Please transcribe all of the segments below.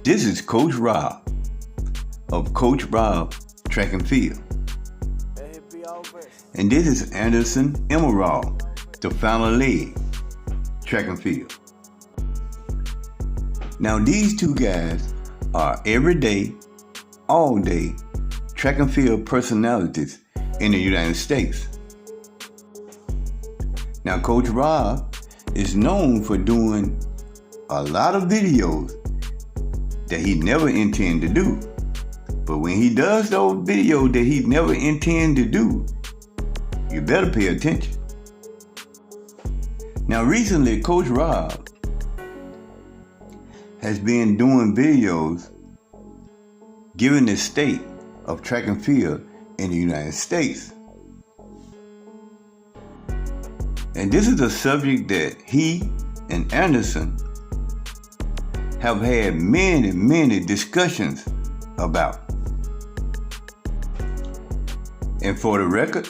This is Coach Rob of Coach Rob Track and Field. And this is Anderson Emerole, the final leg, track and field. Now these two guys are everyday, all day track and field personalities in the United States. Now Coach Rob is known for doing a lot of videos that he never intended to do. But when he does those videos that he never intended to do, you better pay attention. Now recently, Coach Rob has been doing videos giving the state of track and field in the United States. And this is a subject that he and Anderson have had many discussions about. And for the record,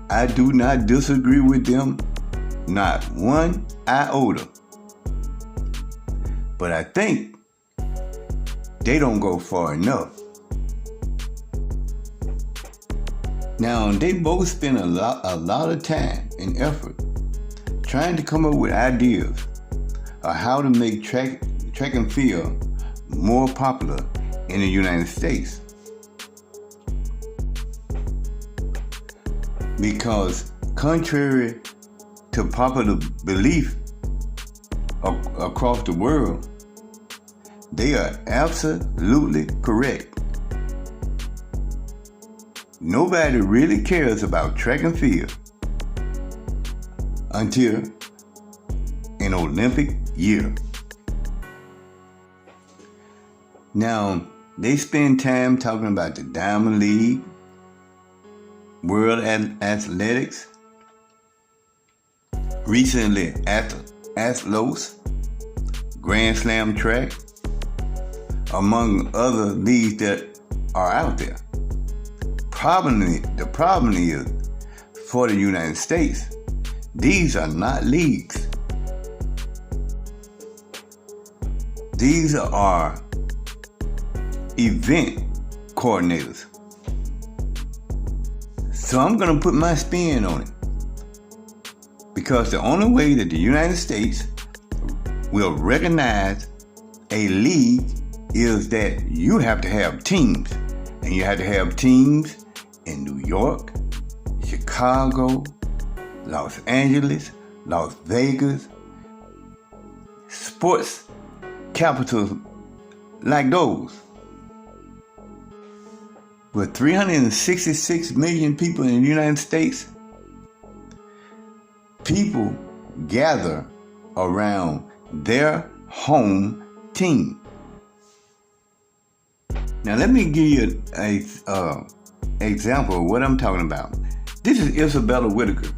I do not disagree with them, not one iota. But I think they don't go far enough. Now, they both spend a lot of time and effort trying to come up with ideas of how to make track and field more popular in the United States. Because contrary to popular belief across the world, they are absolutely correct. Nobody really cares about track and field until an Olympic year. Now, they spend time talking about the Diamond League, World Athletics, recently Athlos, Grand Slam track, among other leagues that are out there. The problem is, for the United States, these are not leagues. These are event coordinators. So I'm going to put my spin on it. Because the only way that the United States will recognize a league is that you have to have teams. And you have to have teams in New York, Chicago, Los Angeles, Las Vegas, sports capitals like those. With 366 million people in the United States, people gather around their home team. Now let me give you an example of what I'm talking about. This is Isabella Whitaker.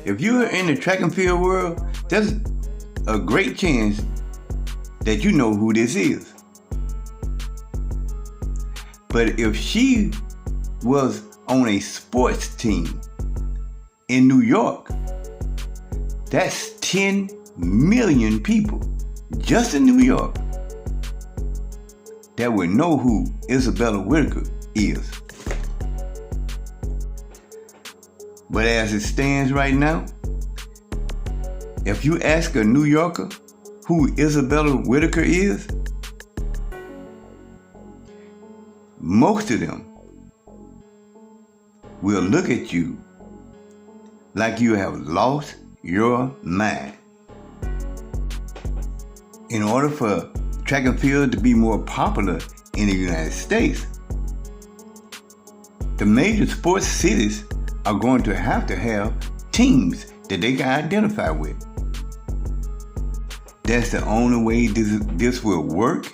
If you're in the track and field world, there's a great chance that you know who this is. But if she was on a sports team in New York, that's 10 million people just in New York that would know who Isabella Whitaker is. But as it stands right now, if you ask a New Yorker who Isabella Whitaker is, most of them will look at you like you have lost your mind. In order for track and field to be more popular in the United States, the major sports cities are going to have teams that they can identify with. That's the only way this will work.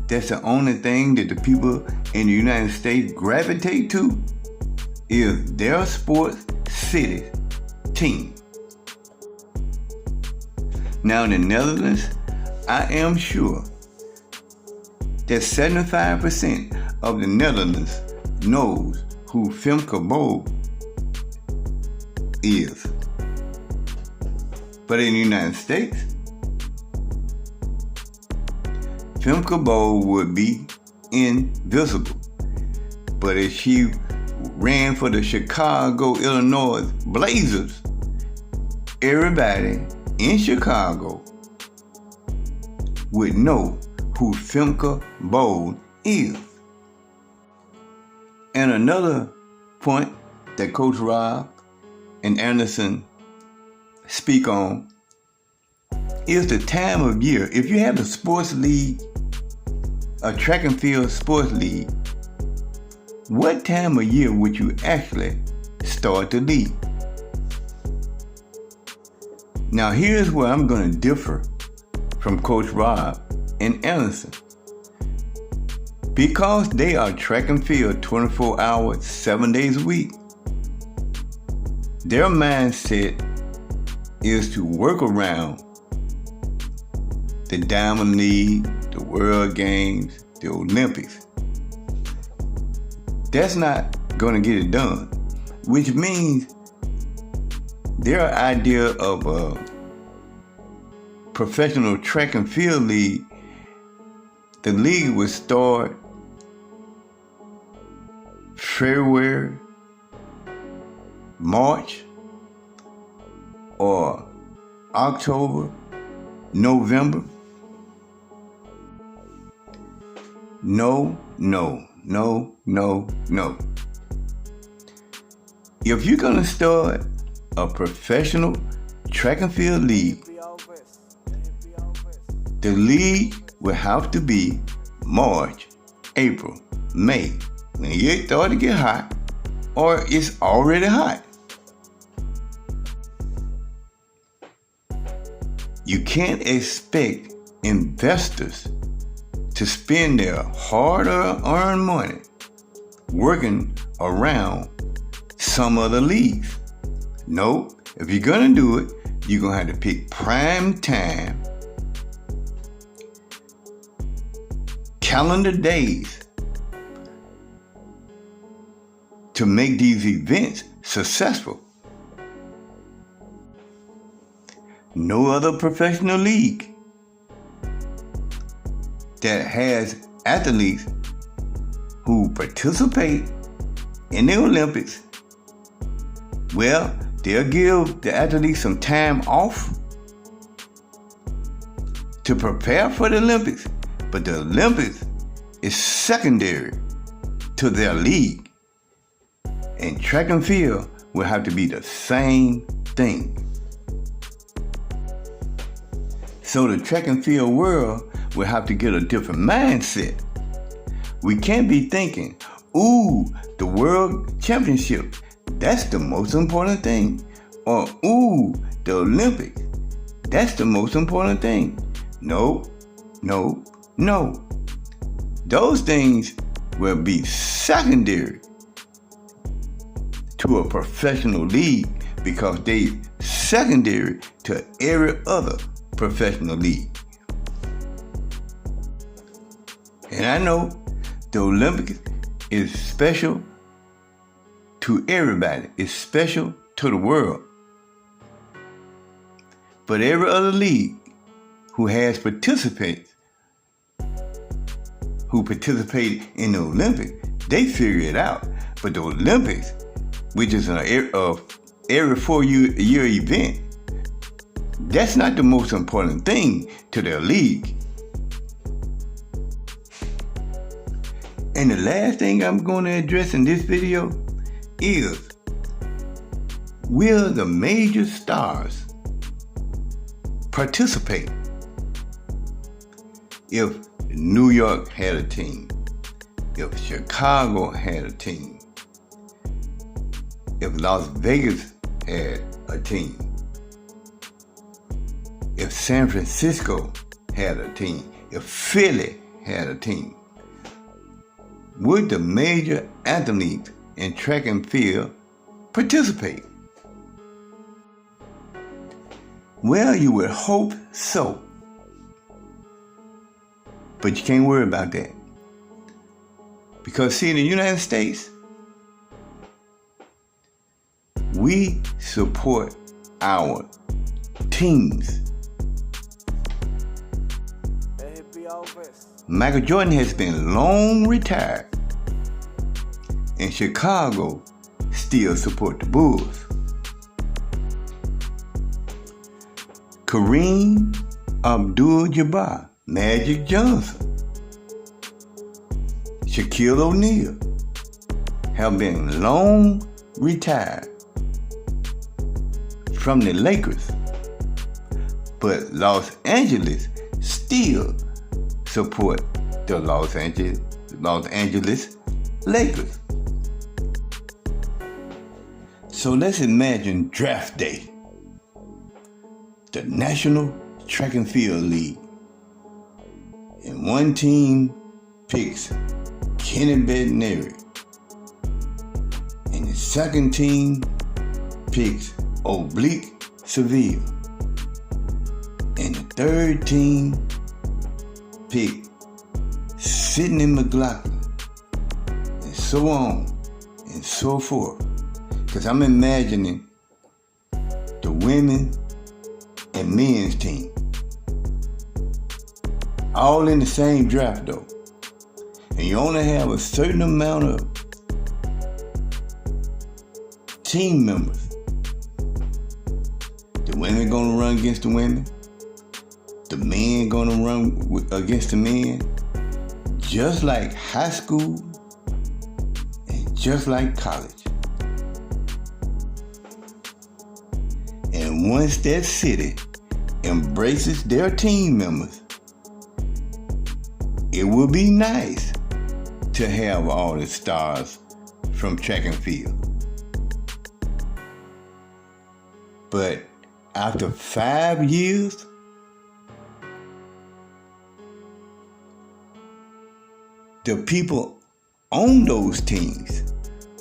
That's the only thing that the people in the United States gravitate to is their sports city team. Now in the Netherlands, I am sure that 75% of the Netherlands knows who Femke Bol is. But in the United States, Femke Bowl would be invisible. But if she ran for the Chicago, Illinois Blazers, everybody in Chicago would know who Femke Bowl is. And another point that Coach Rob and Anderson speak on is the time of year. If you have a sports league, a track and field sports league, what time of year would you actually start the league? Now here's where I'm going to differ from Coach Rob and Anderson. Because they are track and field 24 hours, 7 days a week, their mindset is to work around the Diamond League, the World Games, the Olympics. That's not going to get it done, which means their idea of a professional track and field league, the league would start February, March, or October, November. No. If you're gonna start a professional track and field league, the league will have to be March, April, May, when it starts to get hot, or it's already hot. You can't expect investors to spend their hard-earned money working around some other leagues. No, if you're gonna do it, you're gonna have to pick prime time, calendar days to make these events successful. No other professional league that has athletes who participate in the Olympics, well, they'll give the athletes some time off to prepare for the Olympics, but the Olympics is secondary to their league. And track and field will have to be the same thing. So the track and field world will have to get a different mindset. We can't be thinking, ooh, the world championship, that's the most important thing. Or, ooh, the Olympics, that's the most important thing. No. Those things will be secondary to a professional league because they secondary to every other professional league. And I know the Olympics is special to everybody. It's special to the world. But every other league who has participants who participate in the Olympics, they figure it out. But the Olympics, which is every 4-year event, that's not the most important thing to their league. And the last thing I'm going to address in this video is, will the major stars participate? If New York had a team, if Chicago had a team, if Las Vegas had a team, if San Francisco had a team, if Philly had a team, would the major athletes in track and field participate? Well, you would hope so. But you can't worry about that. Because see, in the United States, we support our teams. Michael Jordan has been long retired, and Chicago still support the Bulls. Kareem Abdul-Jabbar, Magic Johnson, Shaquille O'Neal have been long retired from the Lakers, but Los Angeles still support the Los Angeles Lakers. So let's imagine draft day, the National Track and Field League, and one team picks Kenny Bednarik, and the second team picks Oblique Seville, and the third team pick Sidney McLaughlin, and so on and so forth. Because I'm imagining the women and men's team all in the same draft though. And you only have a certain amount of team members. The women gonna run against the women. The men gonna run against the men. Just like high school and just like college. And once that city embraces their team members, it will be nice to have all the stars from track and field. But after 5 years, the people on those teams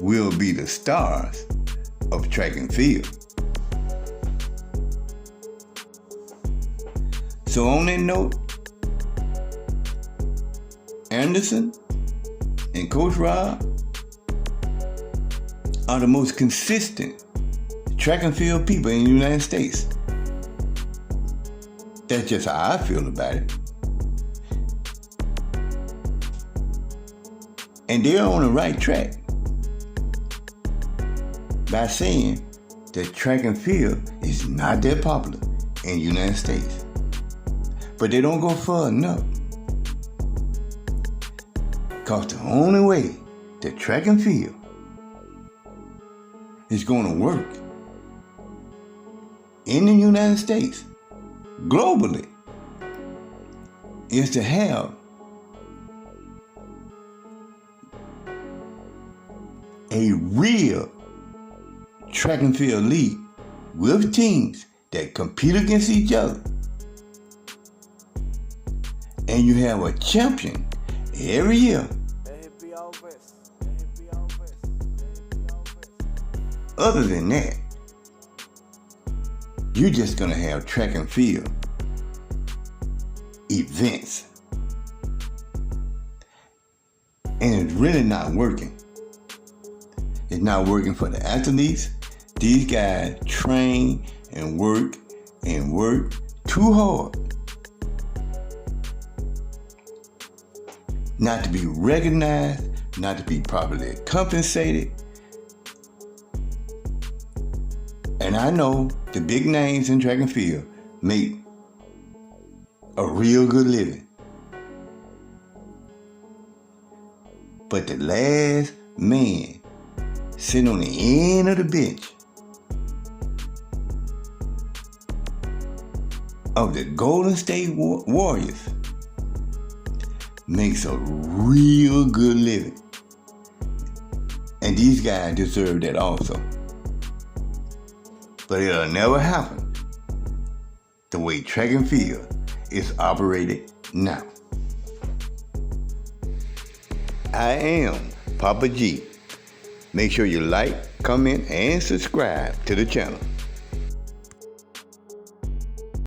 will be the stars of track and field. So on that note, Anderson and Coach Rob are the most consistent track and field people in the United States. That's just how I feel about it. And they're on the right track by saying that track and field is not that popular in the United States. But they don't go far enough. Because the only way that track and field is going to work in the United States, globally, is to have a real track and field league with teams that compete against each other. And you have a champion every year. Other than that, you're just gonna have track and field events. And it's really not working. It's not working for the athletes. These guys train and work too hard not to be recognized, not to be properly compensated. And I know the big names in track and field make a real good living. But the last man sitting on the end of the bench of the Golden State Warriors makes a real good living. And these guys deserve that also. But it'll never happen the way track and field is operated now. I am Papa G. Make sure you like, comment, and subscribe to the channel.